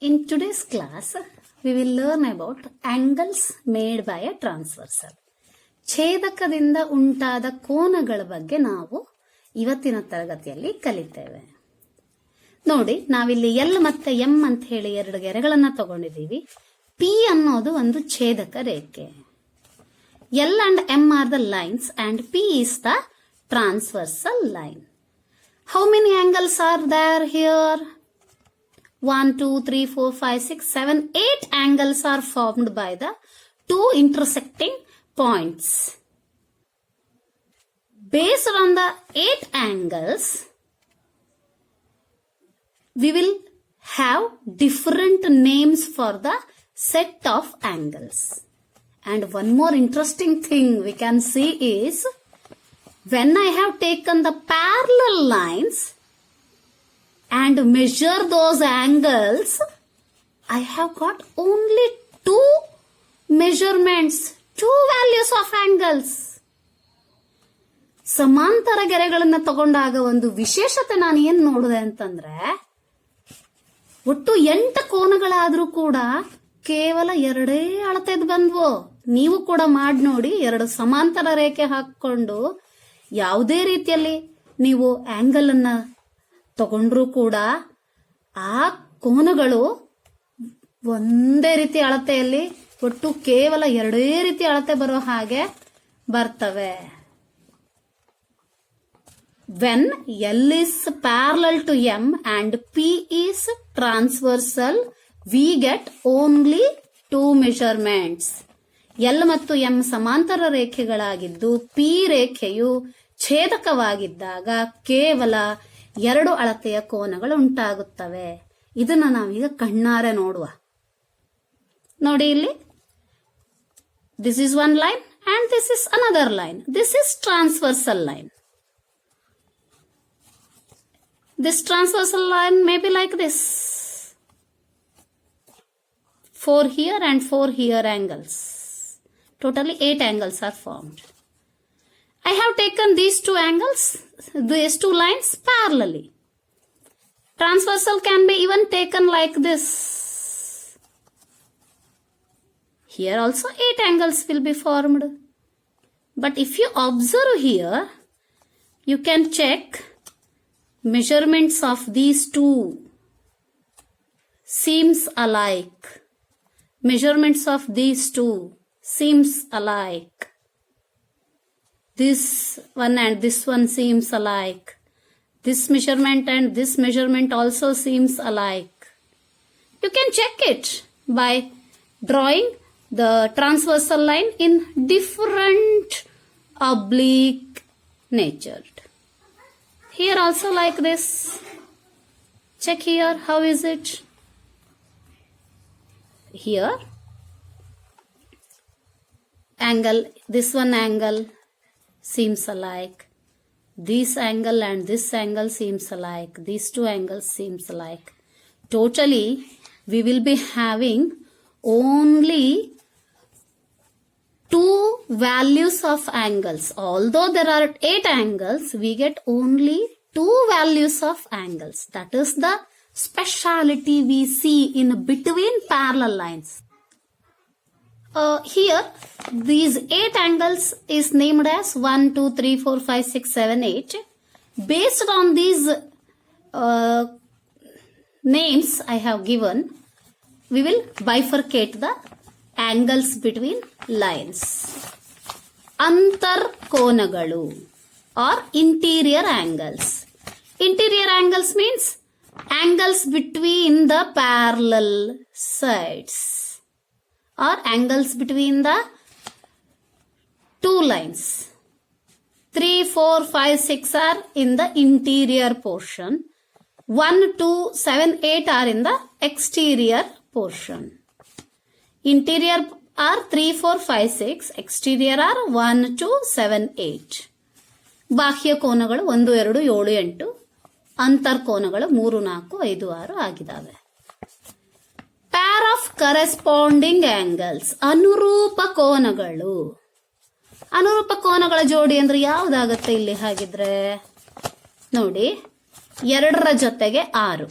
In today's class, we will learn about angles made by a transversal. ಛೇದಕದಿಂದ ಉಂಟಾದ ಕೋನಗಳ ಬಗ್ಗೆ ನಾವು ಇವತ್ತಿನ ತರಗತಿಯಲ್ಲಿ ಕಲಿತೇವೆ. ನೋಡಿ, ನಾವಿಲ್ಲಿ ಎಲ್ ಮತ್ತೆ ಎಂ ಅಂತ ಹೇಳಿ ಎರಡು ಗೆರೆಗಳನ್ನ ತಗೊಂಡಿದ್ದೀವಿ. ಪಿ ಅನ್ನೋದು ಒಂದು ಛೇದಕ ರೇಖೆ. L and M are the lines and P is the transversal line. How many angles are there here? 1, 2, 3, 4, 5, 6, 7, 8 angles are formed by the two intersecting points. Based on the 8 angles, we will have different names for the set of angles. And one more interesting thing we can see is, when I have taken the parallel lines and measure those angles, I have got only two measurements, two values of angles. ಸಮಾಂತರ ಗೆರೆಗಳನ್ನ ತಗೊಂಡಾಗ ಒಂದು ವಿಶೇಷತೆ ನಾನು ಏನ್ ನೋಡಿದೆ ಅಂತಂದ್ರೆ, ಒಟ್ಟು 8 ಕೋನಗಳಾದ್ರೂ ಕೂಡ ಕೇವಲ 2 ಅಳತೆದ್ ಬಂದ್ವು. ನೀವು ಕೂಡ ಮಾಡಿ ನೋಡಿ, 2 ಸಮಾಂತರ ರೇಖೆ ಹಾಕೊಂಡು ಯಾವುದೇ ರೀತಿಯಲ್ಲಿ ನೀವು ಆಂಗಲ್ ಅನ್ನ ತಗೊಂಡ್ರು ಕೂಡ ಆ ಕೋನಗಳು ಒಂದೇ ರೀತಿ ಅಳತೆಯಲ್ಲಿ ಒಟ್ಟು ಕೇವಲ 2 ರೀತಿ ಅಳತೆ ಬರೋ ಹಾಗೆ ಬರ್ತವೆ. When L is parallel to M and P is transversal, we get only 2 measurements. L ಮತ್ತು M ಸಮಾಂತರ ರೇಖೆಗಳಾಗಿದ್ದು P ರೇಖೆಯು ಛೇದಕವಾಗಿದ್ದಾಗ ಕೇವಲ 2 ಅಳತೆಯ ಕೋನಗಳು ಉಂಟಾಗುತ್ತವೆ. ಇದನ್ನ ನಾವೀಗ ಕಣ್ಣಾರೆ ನೋಡುವ. ನೋಡಿ ಇಲ್ಲಿ, this is one line and this is another line. This is transversal line. This transversal line may be like this. 4 here and 4 here angles. Totally 8 angles are formed. I have taken these 2 angles, these 2 lines parallelly. Transversal can be even taken like this. Here also 8 angles will be formed. But if you observe here, you can check measurements of these 2 seems alike. Measurements of these 2 seems alike. This one and this one seems alike. This measurement and this measurement also seems alike. You can check it by drawing the transversal line in different oblique nature. Here also like this. Check here, how is it? Here, angle, this one angle seems alike. This angle and this angle seems alike. These 2 angles seems alike. Totally, we will be having only 2 values of angles. Although there are 8 angles, we get only 2 values of angles. That is the speciality we see in between parallel lines. Here, these 8 angles is named as 1, 2, 3, 4, 5, 6, 7, 8. Based on these names I have given, we will bifurcate the angles between lines. Antar konagalu or interior angles. Interior angles means angles between the parallel sides or angles between the 2 lines. 3, 4, 5, 6 are in the interior portion. 1, 2, 7, 8 are in the exterior portion. Interior are 3, 4, 5, 6. Exterior are 1, 2, 7, 8. ಬಾಹ್ಯ ಕೋನಗಳು 1, 2, 7, 8. ಅಂತರ್ ಕೋನಗಳು 3, 4, 5, 6 ಆಗಿದ್ದಾವೆ. Pair of corresponding angles. ಅನುರೂಪ ಕೋನಗಳು. ಅನುರೂಪ ಕೋನಗಳ ಜೋಡಿ ಅಂದ್ರೆ ಯಾವ್ದಾಗತ್ತೆ ಇಲ್ಲಿ ಹಾಗಿದ್ರೆ? ನೋಡಿ, 2ರ ಜೊತೆಗೆ 6.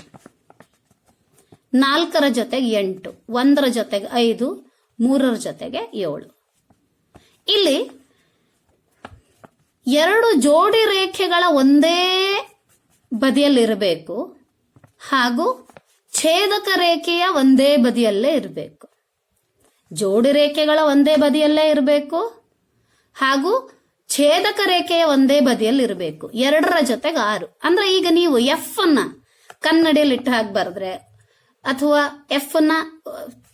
4ರ ಜೊತೆಗೆ 8, 1ರ ಜೊತೆಗೆ 5, 3ರ ಜೊತೆಗೆ 7. ಇಲ್ಲಿ 2 ಜೋಡಿ ರೇಖೆಗಳ ಒಂದೇ ಬದಿಯಲ್ಲಿರಬೇಕು ಹಾಗೂ ಛೇದಕ ರೇಖೆಯ ಒಂದೇ ಬದಿಯಲ್ಲೇ ಇರಬೇಕು. ಜೋಡಿ ರೇಖೆಗಳ ಒಂದೇ ಬದಿಯಲ್ಲೇ ಇರಬೇಕು ಹಾಗೂ ಛೇದಕ ರೇಖೆಯ ಒಂದೇ ಬದಿಯಲ್ಲಿ ಇರಬೇಕು. 2ರ ಜೊತೆಗೆ 6. ಅಂದ್ರೆ ಈಗ ನೀವು ಎಫ್ ಅನ್ನ ಕನ್ನಡಿಯಲ್ಲಿ ಇಟ್ಟು ಹಾಕಿ ಬರೆದ್ರೆ ಅಥವಾ ಎಫ್ ಅನ್ನ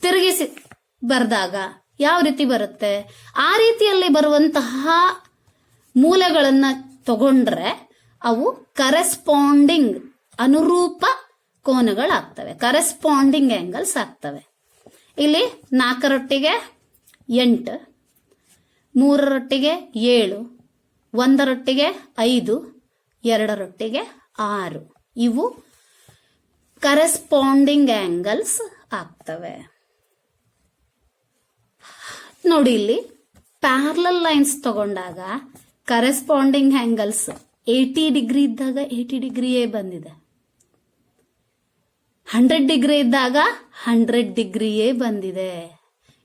ತಿರುಗಿಸಿ ಬರೆದಾಗ ಯಾವ ರೀತಿ ಬರುತ್ತೆ, ಆ ರೀತಿಯಲ್ಲಿ ಬರುವಂತಹ ಮೂಲೆಗಳನ್ನ ತಗೊಂಡ್ರೆ ಅವು ಕರೆಸ್ಪಾಂಡಿಂಗ್ ಅನುರೂಪ ಕೋನಗಳಾಗ್ತವೆ, ಕರೆಸ್ಪಾಂಡಿಂಗ್ ಆಂಗಲ್ಸ್ ಆಗ್ತವೆ. ಇಲ್ಲಿ 4ರೊಟ್ಟಿಗೆ 8, 3ರೊಟ್ಟಿಗೆ 7, 1ರೊಟ್ಟಿಗೆ 5, 2ರೊಟ್ಟಿಗೆ 6 ಇವು ಕರೆಸ್ಪಾಂಡಿಂಗ್ ಆಂಗಲ್ಸ್ ಆಗ್ತವೆ. ನೋಡಿ ಇಲ್ಲಿ ಪ್ಯಾರಲಲ್ ಲೈನ್ಸ್ ತಗೊಂಡಾಗ ಕರೆಸ್ಪಾಂಡಿಂಗ್ ಆಂಗಲ್ಸ್ 80 ಡಿಗ್ರಿ ಇದ್ದಾಗ 80 ಡಿಗ್ರಿಯೇ ಬಂದಿದೆ, 100 ಡಿಗ್ರಿ ಇದ್ದಾಗ 100 ಡಿಗ್ರಿಯೇ ಬಂದಿದೆ.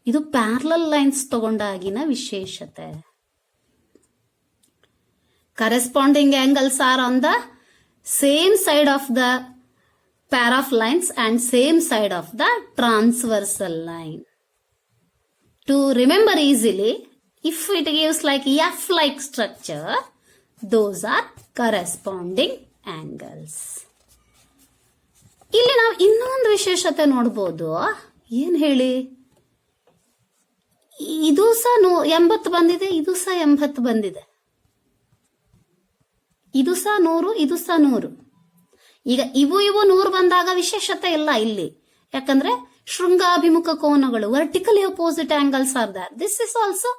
ಇದು ಪ್ಯಾರಲಲ್ ಲೈನ್ಸ್ ತಗೊಂಡಾಗಿನ ವಿಶೇಷತೆ. Corresponding angles are on the same side of the pair of lines and same side of the transversal line. To remember easily, if it gives like F-like structure, those are corresponding angles. ಇಲ್ಲಿ ನಾವು ಇನ್ನೊಂದು ವಿಶೇಷತೆ ನೋಡಬಹುದು. ಏನ್ ಹೇಳಿ, ಇದು ಸಹ 80 ಬಂದಿದೆ, ಇದು ಸಹ 80 ಬಂದಿದೆ, ಇದು ಸಹ 100, ಇದು ಸಹ 100. ಈಗ ಇವು 100 ಬಂದಾಗ ವಿಶೇಷತೆ ಇಲ್ಲ ಇಲ್ಲಿ, ಯಾಕಂದ್ರೆ ಶೃಂಗಾಭಿಮುಖ ಕೋನಗಳು vertically opposite angles are there. This is also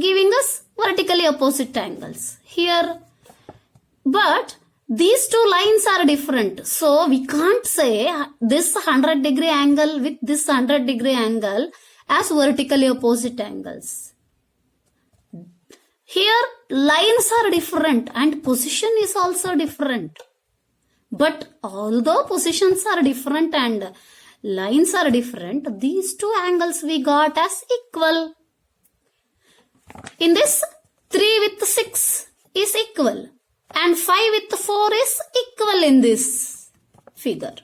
giving us vertically opposite angles here, but these two lines are different, so we can't say this 100 degree angle with this 100 degree angle as vertically opposite angles. Here lines are different and position is also different. But although positions are different and lines are different, these two angles we got as equal. In this, 3 with 6 is equal and 5 with 4 is equal in this figure.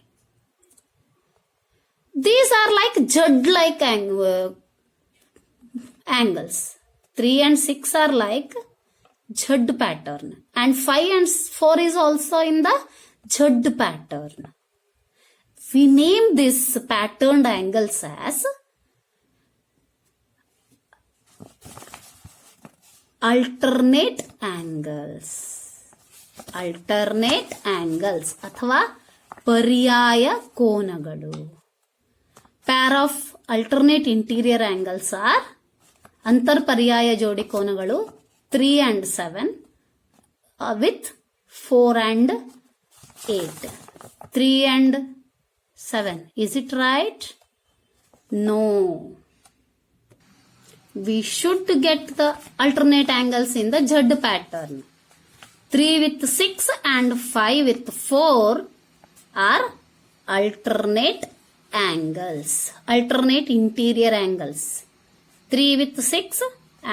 These are like jud-like angles. 3 and 6 are like jud pattern and 5 and 4 is also in the jud pattern. We name this patterned angles as alternate angles. Alternate angles ಅಥವಾ ಪರ್ಯಾಯ ಕೋನಗಳು. Pair of alternate interior angles are ಅಂತರ್ ಪರ್ಯಾಯ ಜೋಡಿ ಕೋನಗಳು 3 and 7 with 4 and 8. 3 and 7. Is it right? No. We should get the alternate angles in the jud pattern. 3 with 6 and 5 with 4 are alternate angles. Alternate interior angles. 3 with 6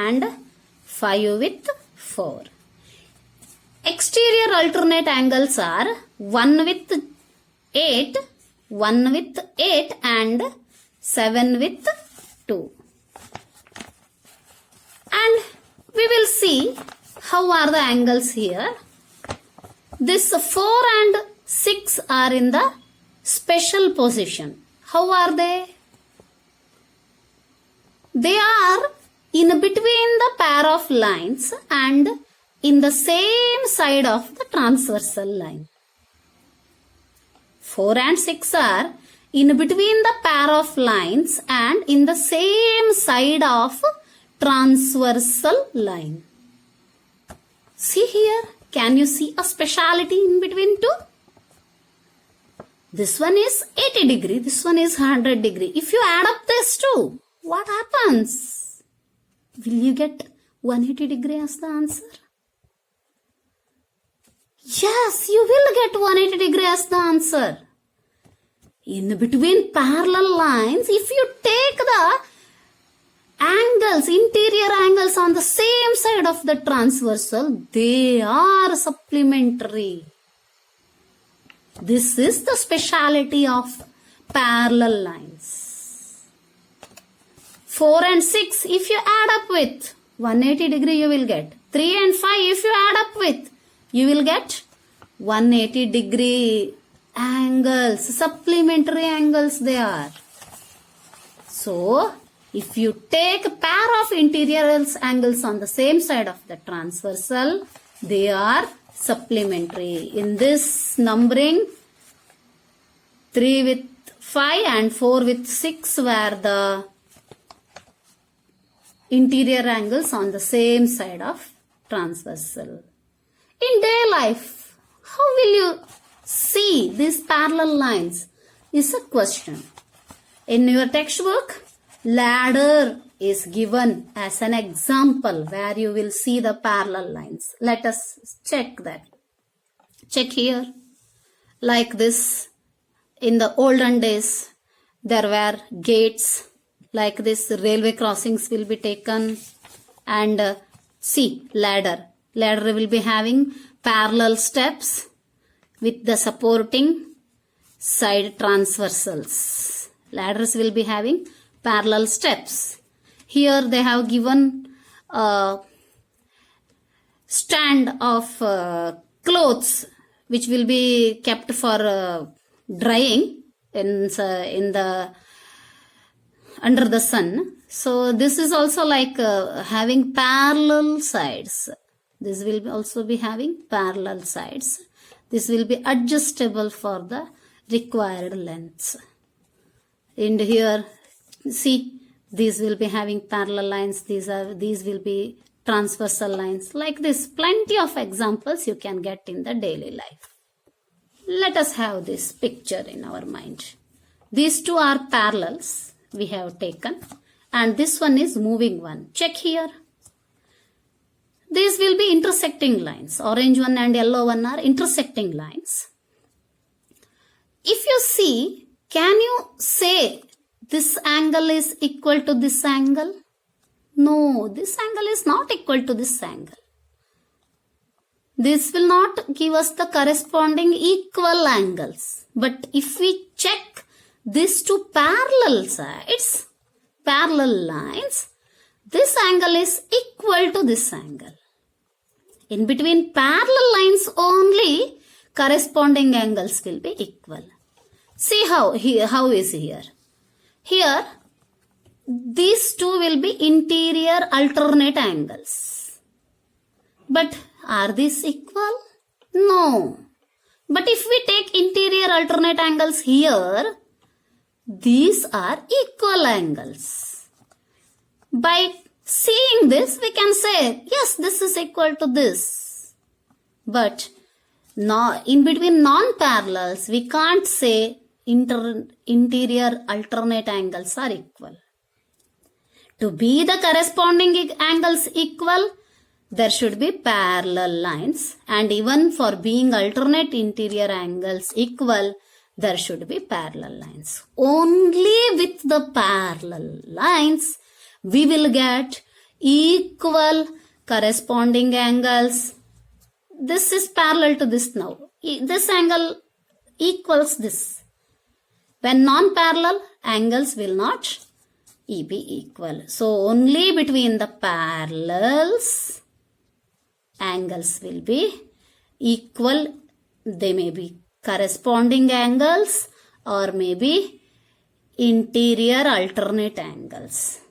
and 5 with 4. Exterior alternate angles are 1 with 8, 1 with 8 and 7 with 2. And we will see how are the angles here. This 4 and 6 are in the special position. How are they? They are in between the pair of lines and in the same side of the transversal line. 4 and 6 are in between the pair of lines and in the same side of transversal line. See here, can you see a speciality in between two? This one is 80 degree, this one is 100 degree. If you add up this two, what happens? Will you get 180 degree as the answer? Yes, you will get 180 degree as the answer. In between parallel lines, if you take the angles, interior angles on the same side of the transversal, they are supplementary. This is the speciality of parallel lines. 4 and 6, if you add up with 180 degree, you will get. 3 and 5, if you add up with, you will get 180 degree angles, supplementary angles they are. So, if you take a pair of interior angles on the same side of the transversal, they are supplementary. In this numbering, 3 with 5 and 4 with 6 were the interior angles on the same side of transversal. In day life, how will you see these parallel lines is a question. In your textbook, ladder is given as an example where you will see the parallel lines. Let us check that. Check here. Like this, in the olden days, there were gates. Like this, railway crossings will be taken. And see, ladder. Ladder will be having parallel steps with the supporting side transversals. Ladders will be having parallel steps. Here they have given a stand of clothes which will be kept for drying in the under the sun. So this is also like having parallel sides. This will also be having parallel sides. This will be adjustable for the required lengths. And here, see, these will be having parallel lines. These will be transversal lines. Like this, plenty of examples you can get in the daily life. Let us have this picture in our mind. These two are parallels we have taken, and this one is moving one. Check here. These will be intersecting lines. Orange one and yellow one are intersecting lines. If you see, can you say this angle is equal to this angle? No, this angle is not equal to this angle. This will not give us the corresponding equal angles. But if we check these two parallel sides, parallel lines, this angle is equal to this angle. In between parallel lines only, corresponding angles will be equal. See how is here. Here, these two will be interior alternate angles. But are these equal? No. But if we take interior alternate angles here, these are equal angles. By seeing this, we can say, yes, this is equal to this. But in between non-parallels, we can't say interior alternate angles are equal. To be the corresponding angles equal, there should be parallel lines. And even for being alternate interior angles equal, there should be parallel lines. Only with the parallel lines, we will get equal corresponding angles. This is parallel to this now. This angle equals this. When non-parallel, angles will not be equal. So only between the parallels, angles will be equal. They may be corresponding angles or maybe interior alternate angles.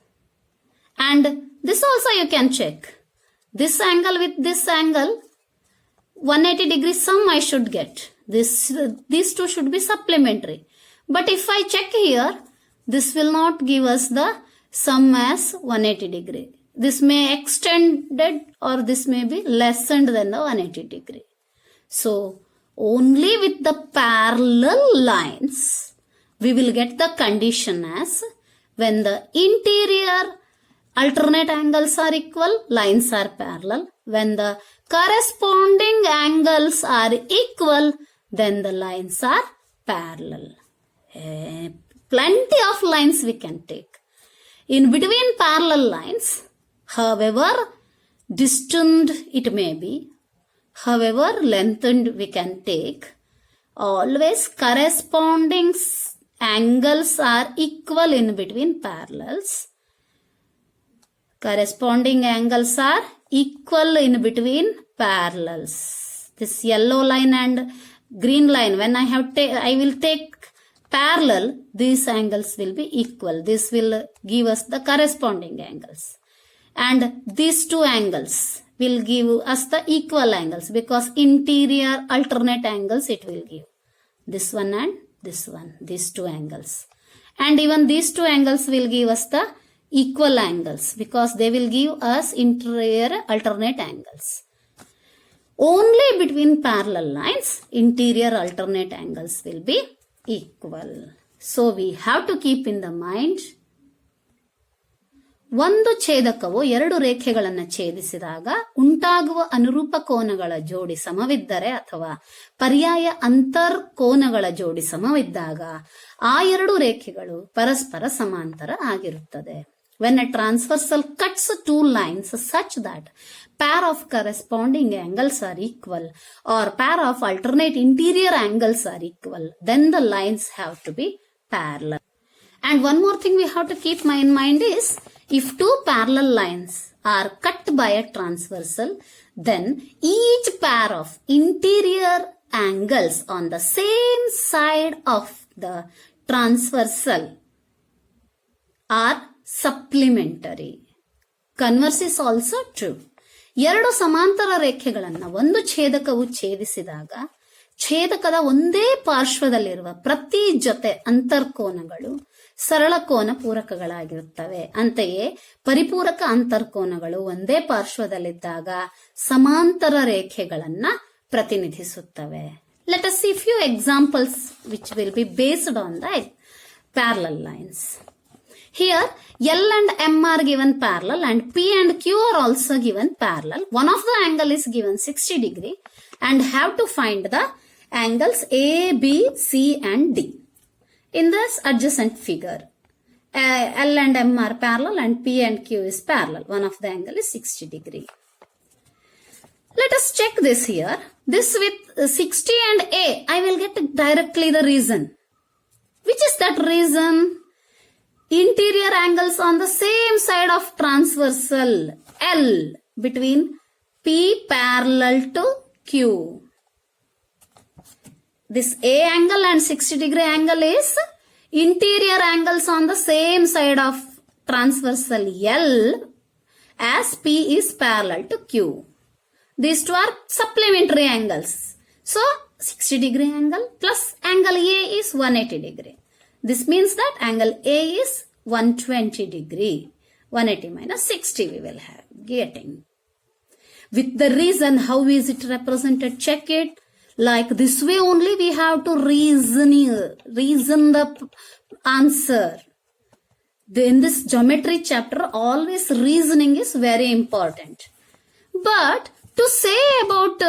And this also you can check. This angle with this angle, 180 degrees sum I should get. These two should be supplementary. But if I check here, this will not give us the sum as 180 degree. This may extended or this may be lessened than the 180 degree. So, only with the parallel lines, we will get the condition as when the interior alternate angles are equal, lines are parallel. When the corresponding angles are equal, then the lines are parallel. Plenty of lines we can take. In between parallel lines, however distant it may be, however lengthened we can take, always corresponding angles are equal in between parallels. Corresponding angles are equal in between parallels. This yellow line and green line, when I will take parallel, these angles will be equal. This will give us the corresponding angles. And these two angles will give us the equal angles, because interior alternate angles it will give. This one and this one, these two angles. And even these two angles will give us the equal angles, because they will give us interior alternate angles. Only between parallel lines, interior alternate angles will be equal. So we have to keep in the mind, ಒಂದು ಛೇದಕವು ಎರಡು ರೇಖೆಗಳನ್ನು ಛೇದಿಸಿದಾಗ ಉಂಟಾಗುವ ಅನುರೂಪ ಕೋನಗಳ ಜೋಡಿ ಸಮವಿದ್ದರೆ ಅಥವಾ ಪರ್ಯಾಯ ಅಂತರ್ ಕೋನಗಳ ಜೋಡಿ ಸಮವಿದ್ದಾಗ ಆ ಎರಡು ರೇಖೆಗಳು ಪರಸ್ಪರ ಸಮಾಂತರ ಆಗಿರುತ್ತದೆ. When a transversal cuts two lines such that pair of corresponding angles are equal or pair of alternate interior angles are equal, then the lines have to be parallel. And one more thing we have to keep in mind is, if two parallel lines are cut by a transversal, then each pair of interior angles on the same side of the transversal are supplementary. Converse is also true. ಎರಡು ಸಮಾಂತರ ರೇಖೆಗಳನ್ನು ಒಂದು ಛೇದಕವು ಛೇದಿಸಿದಾಗ ಛೇದಕದ ಒಂದೇ ಪಾರ್ಶ್ವದಲ್ಲಿರುವ ಪ್ರತಿ ಜೊತೆ ಅಂತರ್ಕೋನಗಳು ಸರಳ ಕೋನ ಪೂರಕಗಳಾಗಿರುತ್ತವೆ. ಅಂತೆಯೇ ಪರಿಪೂರಕ ಅಂತರ್ಕೋನಗಳು ಒಂದೇ ಪಾರ್ಶ್ವದಲ್ಲಿದ್ದಾಗ ಸಮಾಂತರ ರೇಖೆಗಳನ್ನ ಪ್ರತಿನಿಧಿಸುತ್ತವೆ. Let us see few examples which will be based on the parallel lines. Here L and M are given parallel and P and Q are also given parallel. One of the angle is given 60 degree and have to find the angles A, B, C and D. In this adjacent figure, L and M are parallel and P and Q is parallel. One of the angle is 60 degree. Let us check this here. This with 60 and A, I will get directly the reason. Which is that reason? Interior angles on the same side of transversal L between P parallel to Q. This A angle and 60 degree angle is interior angles on the same side of transversal L as P is parallel to Q. These two are supplementary angles. So 60 degree angle plus angle A is 180 degree. This means that angle A is 120 degree. 180 minus 60 we will have getting. With the reason, how is it represented? Check it. Like this way only we have to reason the answer. In this geometry chapter, always reasoning is very important. But to say about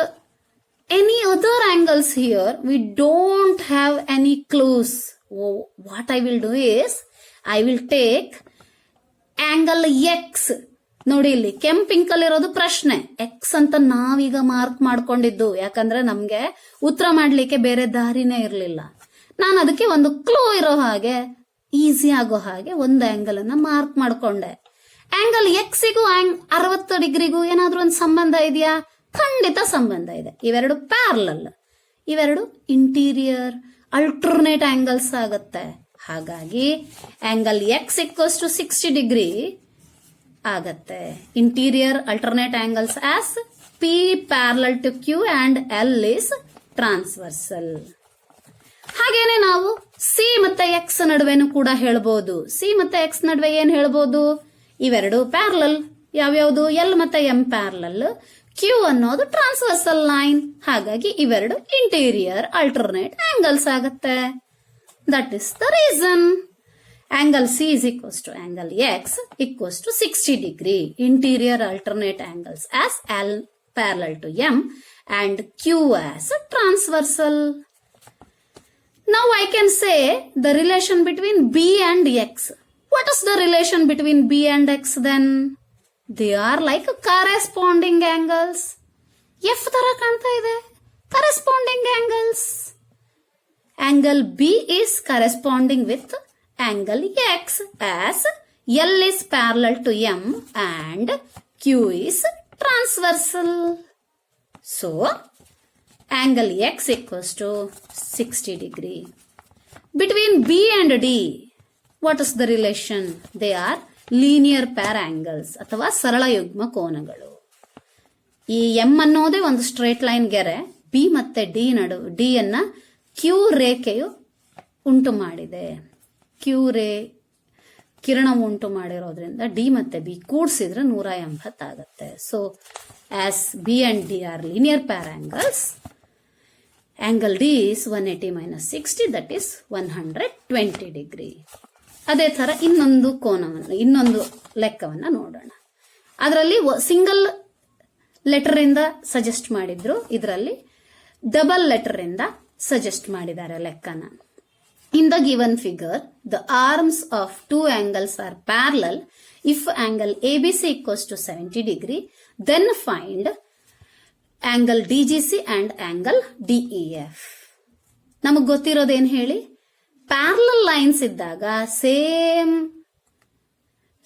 any other angles here, we don't have any clues. What I will do is, I will take angle X. ನೋಡಿ ಇಲ್ಲಿ ಕೆಂಪಿಂಕಲ್ ಇರೋದು ಪ್ರಶ್ನೆ. X ಅಂತ ನಾವೀಗ mark ಮಾಡ್ಕೊಂಡಿದ್ದು, ಯಾಕಂದ್ರೆ ನಮ್ಗೆ ಉತ್ತರ ಮಾಡ್ಲಿಕ್ಕೆ ಬೇರೆ ದಾರಿನೇ ಇರ್ಲಿಲ್ಲ. ನಾನು ಅದಕ್ಕೆ ಒಂದು ಕ್ಲೂ ಇರೋ ಹಾಗೆ, ಈಸಿ ಆಗೋ ಹಾಗೆ ಒಂದು ಆಂಗಲ್ ಅನ್ನ ಮಾರ್ಕ್ ಮಾಡ್ಕೊಂಡೆ. ಆಂಗಲ್ ಎಕ್ಸಿಗೂ 60 ಡಿಗ್ರಿಗೂ ಏನಾದ್ರೂ ಒಂದು ಸಂಬಂಧ ಇದೆಯಾ? ಖಂಡಿತ ಸಂಬಂಧ ಇದೆ. ಇವೆರಡು ಪ್ಯಾರಲಲ್, ಇವೆರಡು ಇಂಟೀರಿಯರ್ ಅಲ್ಟರ್ನೇಟ್ ಆಂಗಲ್ಸ್ ಆಗುತ್ತೆ. ಹಾಗಾಗಿ angle x equals to 60 degree ಆಗತ್ತೆ. Interior alternate angles as p parallel to q and l is transversal. ಹಾಗೇನೆ ನಾವು ಸಿ ಮತ್ತೆ ಎಕ್ಸ್ ನಡುವೆನೂ ಕೂಡ ಹೇಳ್ಬೋದು. ಸಿ ಮತ್ತೆ ಎಕ್ಸ್ ನಡುವೆ ಏನ್ ಹೇಳ್ಬೋದು? ಇವೆರಡು ಪ್ಯಾರಲಲ್. ಯಾವ್ಯಾವುದು? ಎಲ್ ಮತ್ತೆ ಎಂ ಪ್ಯಾರಲಲ್, ಕ್ಯೂ ಅನ್ನೋದು ಟ್ರಾನ್ಸ್ವರ್ಸಲ್ ಲೈನ್. ಹಾಗಾಗಿ ಇವೆರಡು ಇಂಟೀರಿಯರ್ ಅಲ್ಟರ್ನೇಟ್ ಆಂಗಲ್ಸ್ ಆಗತ್ತೆ. That is the reason. Angle C is equals to angle X equals to 60 degree. Interior alternate angles as L parallel to M and Q as transversal. Now I can say the relation between B and X. What is the relation between B and X then? They are like corresponding angles. F ತರ ಕಾಣ್ತಾ ಇದೆ. Corresponding angles. Angle B is corresponding with angle X as L is parallel to M and Q is transversal. So, angle X equals to 60 degree. Between B and D, what is the relation? They are linear pair angles ಅಥವಾ ಸರಳ ಯುಗ್ಮ ಕೋನಗಳು. ಈ M ಅನ್ನೋದೇ ಒಂದು straight line ಗೆರೆ B ಮತ್ತೆ D ಅನ್ನ Q ರೇಖೆಯು ಉಂಟು ಮಾಡಿದೆ. ಕ್ಯೂ ಕಿರಣವು ಉಂಟು ಮಾಡಿರೋದ್ರಿಂದ ಡಿ ಮತ್ತೆ ಬಿ ಕೂಡಿಸಿದ್ರೆ 180 ಆಗುತ್ತೆ. So as B and D are linear pair angles, angle D is 180 minus 60, that is 120 degree. ಅದೇ ತರ ಇನ್ನೊಂದು ಲೆಕ್ಕವನ್ನ ನೋಡೋಣ. ಅದರಲ್ಲಿ ಸಿಂಗಲ್ ಲೆಟರ್ ಇಂದ ಸಜೆಸ್ಟ್ ಮಾಡಿದ್ರು, ಇದರಲ್ಲಿ ಡಬಲ್ ಲೆಟರ್ ಇಂದ ಸಜೆಸ್ಟ್ ಮಾಡಿದ್ದಾರೆ ಲೆಕ್ಕನ. In the given figure the arms of two angles are parallel if angle ABC equals to 70 degree, then find angle DGC and angle DEF. ನಮಗ್ ಗೊತ್ತಿರೋದೇನ್ ಹೇಳಿ, ಪ್ಯಾರಲಲ್ ಲೈನ್ಸ್ ಇದ್ದಾಗ ಸೇಮ್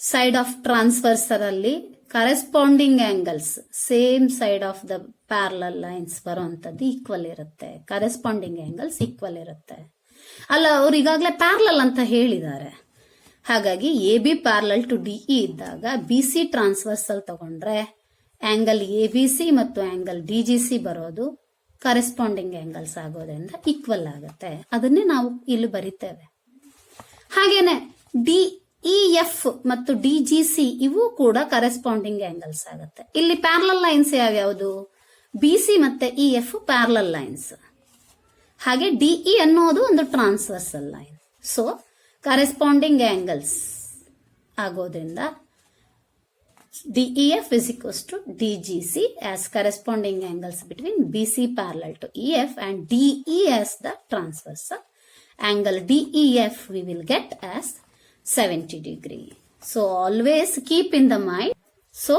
ಸೈಡ್ ಆಫ್ ಟ್ರಾನ್ಸ್ಫರ್ಸರ್ ಅಲ್ಲಿ corresponding angles same side of the parallel lines ಬರುವಂತದ್ದು equal ಇರುತ್ತೆ. Corresponding angles equal ಇರುತ್ತೆ. ಅಲ್ಲ, ಅವ್ರು ಈಗಾಗಲೇ ಪ್ಯಾರಲಲ್ ಅಂತ ಹೇಳಿದ್ದಾರೆ. ಹಾಗಾಗಿ A B parallel to D E ಇದ್ದಾಗ ಬಿ ಸಿ ಟ್ರಾನ್ಸ್ವರ್ಸಲ್ ತಗೊಂಡ್ರೆ ಆಂಗಲ್ ಎ ಬಿ ಸಿ ಮತ್ತು ಆಂಗಲ್ ಡಿ ಜಿ ಸಿ ಬರೋದು ಕರೆಸ್ಪಾಂಡಿಂಗ್ ಆಂಗಲ್ಸ್ ಆಗೋದ್ರಿಂದ ಈಕ್ವಲ್ ಆಗುತ್ತೆ. ಅದನ್ನೇ ನಾವು ಇಲ್ಲಿ ಬರಿತೇವೆ. ಹಾಗೇನೆ DEF ಮತ್ತು DGC ಇವು ಕೂಡ ಕರೆಸ್ಪಾಂಡಿಂಗ್ ಆಂಗಲ್ಸ್ ಆಗುತ್ತೆ. ಇಲ್ಲಿ ಪ್ಯಾರಲಲ್ ಲೈನ್ಸ್ ಯಾವ್ಯಾವುದು? BC ಮತ್ತೆ EF ಪ್ಯಾರಲಲ್ ಲೈನ್ಸ್. ಹಾಗೆ DE ಅನ್ನೋದು ಒಂದು transversal line. So corresponding angles ಆಗೋದ್ರಿಂದ DEF is equals to DGC as corresponding angles between BC parallel to EF and DE as the transversal. Angle DEF we will get as 70 degree. So always keep in the mind. So